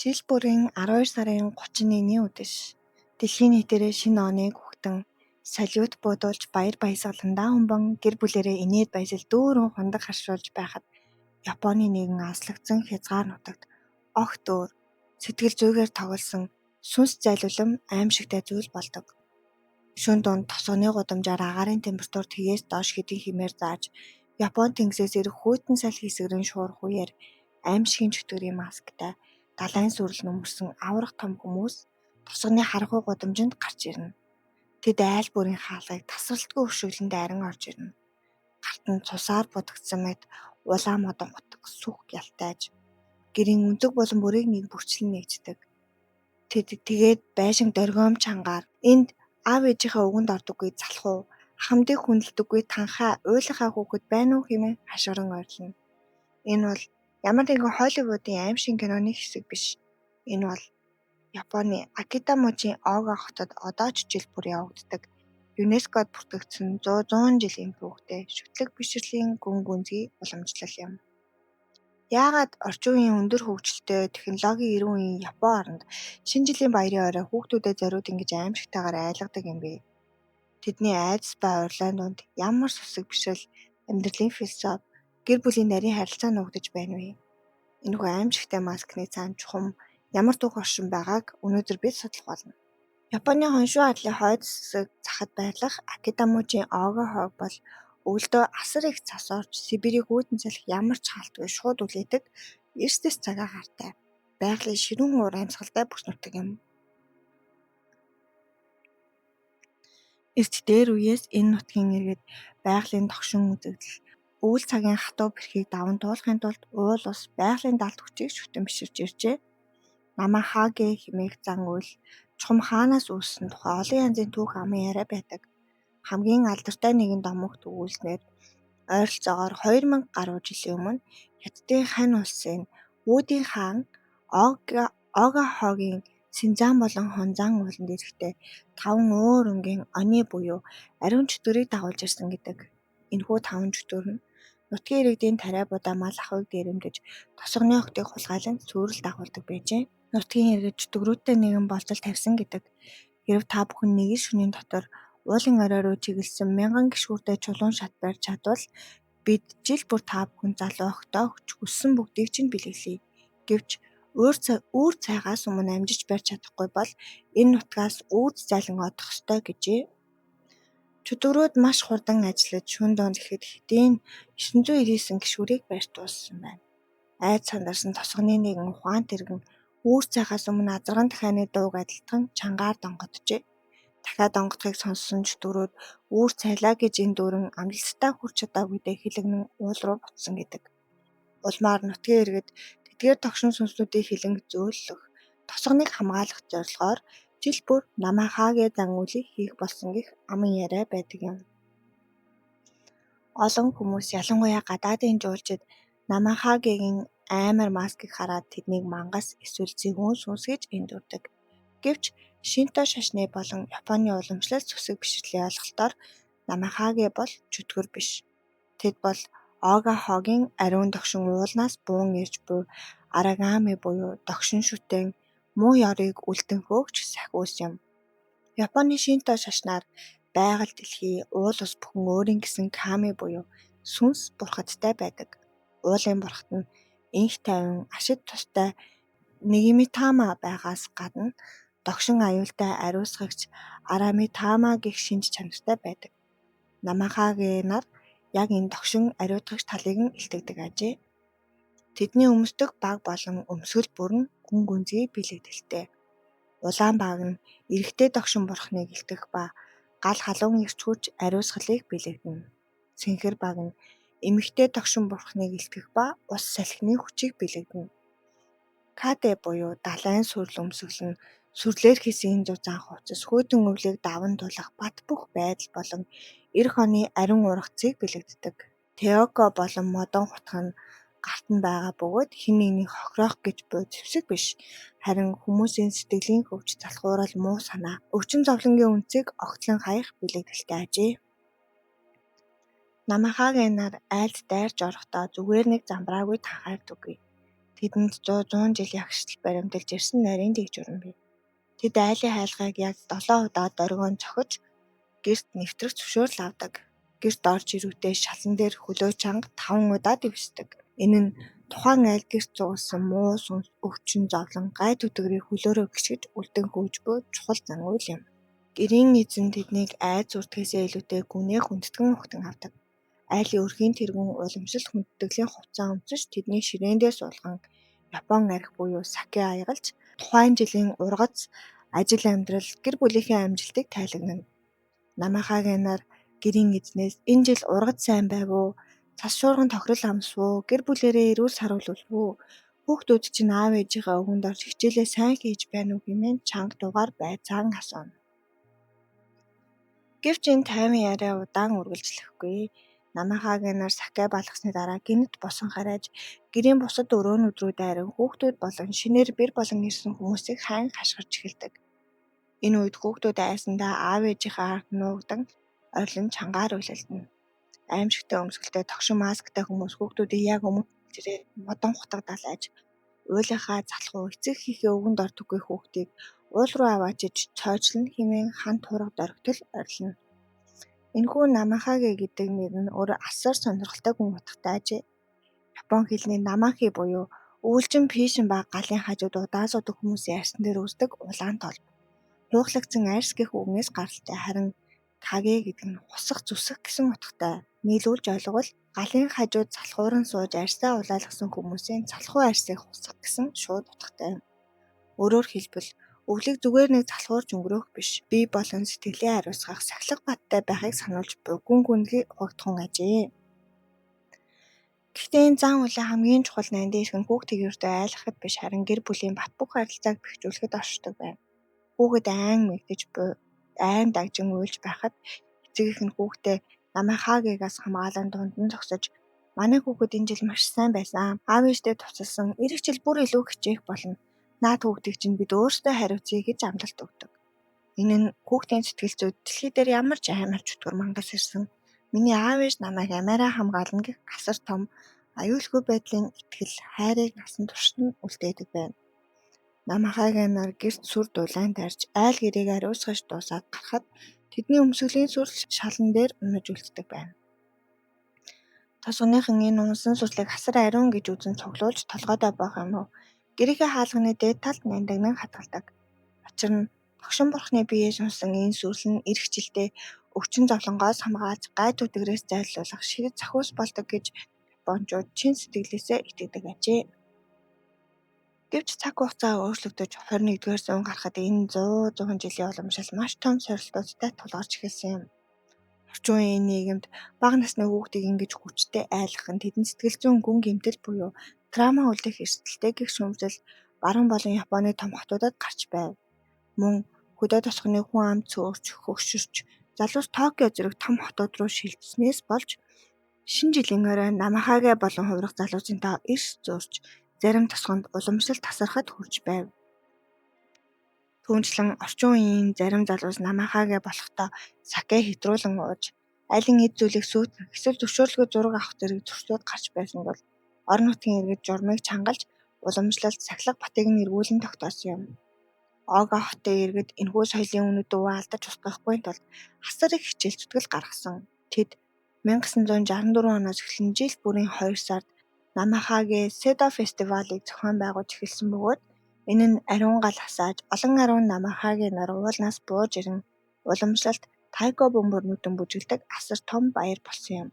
Жил бүрийн 12 сарын 31-ний үдэш дэлхийн нийтээрээ шинэ оныг хүгтэн салют буудуулж баяр баясгалан хүмбэн гэр бүлэрээ инээд баясал дүүрэн хундаг харшуулж байхад Японы нэгэн аслагдсан хязгаар нутагт огт өөр сэтгэл зүйгээр тоглосон сүнс зайлуулам аимшигтай зүйл болдог. Шөнө дунд тосгоны гудамжаар агаарын температур тгээс доош хэдийн хэмээр зааж Япон тэнгисээс ирэх хүйтэн сал хэсгэрэн шуурх үеэр аимшигын чөтгөрийн масктай далайн сүрэл нөмөрсөн аврах том хүмүүс тосгоны харанхуй гудамжинд гарч ирнэ. Тэд айл бүрийн хаалгыг тасралтгүй өшөглөн дайран орж ирнэ. Гарт нь цусаар будагдсан мэт улаан модон гутг сүх ялтайж гэрийн өндөг болон бүрийг нэг бүрчлэн нэгждэг. Тэд тэгээд байшин дөргиом чангаар энд аав ээжийнхээ үгэнд ордоггүй залах уу хамтыг хүндэлдэггүй танхаа уйлахаа хүүхэд байна уу хэмээн хашгиран ойрлоно. Энэ бол ямар нэгэн Холливуудын аимшиг киноны хэсэг биш. Энэ бол Японы Акита мужийн Ога хотод одоо ч жил бүр явагддаг ЮНЕСКОд бүртгэгдсэн 100 жилийн түүхтэй шүтлэг бишрлийн гүн гүнзгий уламжлал юм. Яагаад орчин үеийн өндөр хөгжилтэй технологийн эрүүн үеийн Япон оронд шинэ жилийн баярын орой хүүхдүүдэд зориуд ингэж аимшигтайгаар айлгадаг юм бэ? Тэдний айдас ба урилаан донд ямар сүсэг бишрэл, амьдралын философи, гэр бүлийн нарийн харилцаа нуугдаж байна вэ? Энэхүү аимшигтай маскны цаана чухам ямар түүх оршин байгааг өнөөдөр бид судлах болно. Японы хоншуу арлын хойд хэсэг захад байрлах Акита мужийн Ога хойг бол өглөө асар их цас орж Сибирийг хүйтэн салхи ямар ч хаалтгүй шууд үлээдэг 9-с цагаа гартай байгалийн ширүүн уур амьсгалтай бүс нутаг юм. Эрт дээр үеэс энэ нутгийн иргэд байгалийн тогшин үзэгдэл өвөл цагийн хатуу бэрхийг даван туулахын тулд уул ус байгалийн далд хүчийг шүтэн биширж иржээ. Намахаге хэмээх зан үйл чухам хаанаас үүссэн тухай олон янзын түүх амын яриа байдаг. Хамгийн алдартай нэгэн домогт өгүүлснээр ойролцоогоор 2000 гаруй жилийн өмнө Хятадын Хань улсын Вүүдийн хаан Ога хогийн Синзан болон Хонзан ууланд ирэхдээ 5 өөр өнгийн оны буюу ариун чөтгөрийг дагуулж ирсэн гэдэг. Энэхүү 5 чөтгөр нь нутгийн иргэдийн тариа будаа мал ахуйг дээрэмдэж тосгоны охтыг хулгайлан сүрэл дагуулдаг байжээ. Нутгийн иргэд чөтгөрүүдтэй нэгэн болцол тавьсан гэдэг. Хэрв та бүхэн нэг шөнийн дотор уулын орой руу чиглэсэн 1000 гишүүртэй чулуун шат барьж чадвал бид жил бүр та бүхэн залуу охтоо өгч хүссэн бүгдийг чинь бэлгэлье. Гэвч үүр цайгаас өмнө амжиж барьж чадахгүй бол энэ нутгаас үүд зайлан одох ёстой гэжээ. Чөтгөрүүд маш хурдан ажиллаж шөнө донд ихэд хэдийн 999 гишүүрийг барьж дууссан байна. Айд сандарсан тосгоны нэгэн ухаан тэргэн үүр цайхаас өмнө азарган дахианы дууг адилтхан чангаар донгоджээ. Дахиад донгодохыг сонссон чөтгөрүүд үүр цайлаа гэж энэ дүүрэн амлалтаа хүрч чадаагүйдээ хэлэгнэн уул руу буцсан гэдэг. Улмаар нутгийн иргэд тэдгээр тогшин сүнслүүдийг хилэн зөөлөх, тосгоныг хамгаалах зорилгоор жил бүр Намахаге зан үйлийг хийх болсон гэх аман яриа байдаг юм. Олон хүмүүс ялангуяа гадаадын жуулчид Намахагегийн аймар маскыг хараад тэднийг мангас эсвэл зэвүүн сүнс гэж эндүрдэг. Гэвч Шинто шашны болон Японы уламжлалт сүсэг бишрэлийн ойлголтоор Намахаге бол чөтгөр биш. Тэд бол Ога хогийн ариун догшин уулнаас буун ирж буй Арагами буюу догшин шүтээн муу ёрыг үлдэн хөөгч сахиус юм. Японы Шинто шашнаар байгаль дэлхий уул ус бүхэн өөрийн гэсэн ками буюу сүнс бурхадтай байдаг. Уулын бурхад нь инх тайван ашид тустай Нэгимитама байгаас гадна догшин аюултай ариусгагч Арамитама гэх шинж чанартай байдаг. Намахаге нар яг энэ догшин ариутгагч талыг нь илтгэдэг ажээ. Тэдний өмсдөг баг болон өмсгөл бүр нь гүн гүнзгий бэлэгдэлтэй. Улаан баг нь эрэгтэй догшин бурхныг илтгэх ба гал халуун эрч хүч ариусгалыг бэлэгдэнэ. Цэнхэр баг нь эмэгтэй догшин бурхныг илтгэх ба ус салхины хүчийг бэлэгдэнэ. Каде буюу далайн сүрэл өмсгөл нь сүрлээр хийсэн зузаан хувцас хүйтэн өвлийг даван тулах бат бөх байдал болон эрх оны ариун ургацыг бэлэгддэг. Теоко болон модон хутг нь гарт нь байгаа бөгөөд хэн нэгнийг хохироох гэж буй зэвсэг биш. Харин хүмүүсийн сэтгэлийн хөвч залхуурал муу санаа, өвчин зовлонгийн үнцийг огтлон хаях бэлэгдэлтэй ажээ. Намахаге нар айлд дайрч орохдоо зүгээр нэг замбраагүй танхаардаггүй. тэдэнд 100 жил ягштал баримталж ирсэн нарийн дэг журам бий. Тэд айлын хайлгыг яг 7 удаа доргион цохиж гэрт нэвтрэх зөвшөөрөл авдаг. Гэрт орж ирэхдээ шалан дээр хөлөө чанга 5 удаа дэвсдэг. Энэ нь тухайн айл гэрт зугасан муу сүнс өвчин зовлон гай төдгөрийг хөлөөрөө гიშгэж үлдэн хөөж буй чухал зан үйл юм. Гэрийн эзэн тэднийг айд зүртгээсээ илүүтэй гүнээ хүндэтгэн ухтан авдаг. Айлын өрхийн тэргүүн уламжлалт хүндэтгэлийн хувцас өмсөж тэднийг ширээндээ суулган Япон архи буюу саке аягалж тухайн жилийн ургац ажил амьдрал гэр бүлийнхээ амжилтыг тайлагнана. Намахагийн нар гэрийн эзнээс энэ жил ургац сайн байв уу? Цас шуурган тохирол амсвуу? Гэр бүлээрээ эрүүл саруулвал уу? Хүүхдүүд чинь аав ээжийнхээ өгөнд орж хичээлээ сайн хийж байна уу хэмээн чанга дугаар байцаан асууна. Гэвч энэ тайван яриа удаан үргэлжлэхгүй. Намахагийн нар саке балгасны дараа гинт босон харайж гэрийн бусад өрөөнүүд рүү дайран хүүхдүүд болон шинээр бэр болон ирсэн хүмүүсийг хайн хашгирч эхэлдэг. Энэ үед хүүхдүүд айсандаа аав ээжийнхээ ард нуугдан орилон чангаар уйлалдана. Аимшигтай өмсгөлтэй тогшин масктай хүмүүс хүүхдүүдийг яг өмсөлжрээ модон хутагдал айж уйлахаа залхуу эцэг хийхээ өгөнд ортоггүй хүүхдийг уул руу аваачиж цойжлон хэмээн хан турга дөргитөл орилно. Энэхүү намахаги гэдэг нэр нь өөр асар сонирхолтой гүн утгатай ажээ. Япон хэлний намахи буюу үүлжин пишин ба галын хажууд удаасуудаг хүмүүсийн арьсан дээр үүсдэг улаан толб. Хуухлагцсан арьс гэх үгнээс гаралтай, харин каге гэдэг нь хусах зүсэх гэсэн утгатай. Нийлүүлж ойлгвол галын хажууд залхууран сууж арьсаа улайлгсан хүмүүсийн залхуу арьсыг хусах гэсэн шууд утгатай юм. Өөрөөр хэлбэл өвлийг зүгээр нэг залхуурж өнгөрөөх биш, бие болон сэтгэлээ ариусгах сахилга баттай байхыг сануулж буй гүн гүнзгий хугтхан ажээ. Гэхдээ энэ зан үлийн хамгийн чухал найдын эрх нь хүүхдийг ердөө айлгахад биш, харин гэр бүлийн бат бөх харилцааг бэхжүүлэхэд оршдог байна. Хүүхэд айн мэгдэж буй айн дагжин уйлж байхад эцэгийнх нь хүүхдээ намахагигаас хамгаалан дунд нь зогсож манай хүүхэд энэ жил маш сайн байсан. Аав ээжтэй тусалсан. Ирэх жил бүр илүү хичээх болно. Наад хүүхдийг чинь бид өөрсдөө хариуцъя гэж амлалт өгдөг. Энэ нь хүүхдийн сэтгэл зүйд дэлхий дээр ямар ч амар чөтгөр мангас ирсэн. Миний аав ээж намайг амиараа хамгаална гэх асар том аюулгүй байдлын итгэл хайрыг насан туршид нь үлдээдэг байна. Намахагийн нар гэрт сүр дулаан тарьж айл гэрээг ариусгаж дуусаад гарахад тэдний өмсгөлийн сүрэл шалан дээр унаж үлддэг байна. Тосгоныхан энэ унсан сүрслийг хасар ариун гэж үзэн цуглуулж толгойдоо боох юм уу? Гэрийнхээ хаалганы дээд талд нандинан хадгалдаг. Учир нь тогшин бурхны биеэс унсан энэ сүрэл нь ирэх жилдээ өвчин зовлонгоос хамгаалж гай түдгрээс зайлуулах ширээ зохиус болдог гэж японочууд чин сэтгэлээсээ итгэдэг ажээ. Гэвч цаг хугацаа өөрчлөгдөж 21-р зуун гарахад энэ 100 жилийн уламжлал маш том сорилтуудтай тулгарч эхэлсэн юм. Орчин үеийн нийгэмд бага насны хүүхдийг ингэж хүчтэй айлгах нь тэдэнд сэтгэл зүйн гүн гэмтэл буюу траума үлдэх эрсдэлтэй гэх шүүмжлэл баруун болон Японы том хотуудад гарч байв. Мөн хөдөө тосгоны хүн ам цөөрч, хөгшөрч, залуус Токио зэрэг том хотууд руу шилжснээс болж шинэ жилийн орой намахаги болон хувирах залуучийн тоо эрс зурж зарим тосгонд уламжлалт тасархад хүрч байв. Түүнчлэн орчин үеийн зарим залуус намахаги болохдоо саке хэтрүүлэн ууж, айлын эд зүйлийг сүйтгэх эсвэл зөвшөөрлөгөө зураг авах зэрэг зөрчилүүд гарч байсан бол орон нутгийн иргэд журмыг чангалж уламжлалт сахилга батыг нь эргүүлэн тогтоосон юм. Ога хотын иргэд энэхүү соёлын үнэт өвөө алдаж устгахгүй тулд асар их хичээл зүтгэл гаргасан. Тэд 1964 оноос эхлэн жил бүрийн 2 сард намахаги Седо фестивалыг зохион байгуулж эхэлсэн бөгөөд энэ нь ариун гал хасааж олон ариун намахаги нар уулнаас бууж ирэн уламжлалт тайко бөмбөрнүүдэн бүжгэлдэг асар том баяр болсон юм.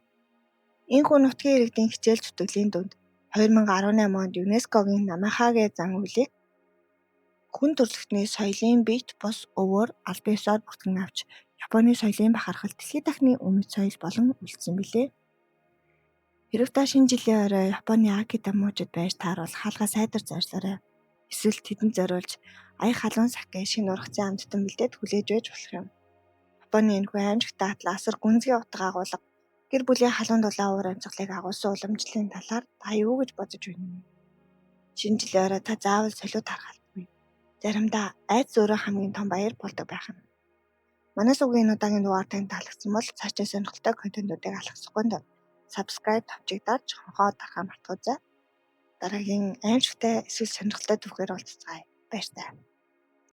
Энэхүү нутгийн иргэдийн хичээл зүтгэлийн дунд 2018 онд ЮНЕСКОгийн намахаги зан үйлийг хүн төрөлхтний соёлын бит бус өвөөр аль биесээр бүртгэн авч Японы соёлын бахархал дэлхийд дахны үнэт соёл болон үлдсэн билээ. Хэрв та шинэ жилийн орой Японы Акита мужид байж тааруул хаалгаа сайдар зорьлоорой. Эсвэл тэдэнд зориулж ая халуун саке шинэ ургацын амттан бэлдээд хүлээж байж болох юм. Японы энэхүү аимшигтай атал асар гүнзгий утга агуулга гэр бүлийн халуун дулаан уур амьсгалыг агуулсан уламжлалын талаар та юу гэж бодож байна вэ? Шинэ жилийн орой та заавал солиод харах албагүй. Заримдаа айц өөрөө хамгийн том баяр болдог байх юм. Манай сувгийн энэ удаагийн дугаар танд таалагдсан бол цаашдаа сонирхолтой контентуудыг алгасахгүй тул subscribe тавчиг дарж хонхоо дарахаа мартахгүй. дараагийн аимшигтай эсвэл сонирхолтой түүхээр уулзцаая. Баяр таа.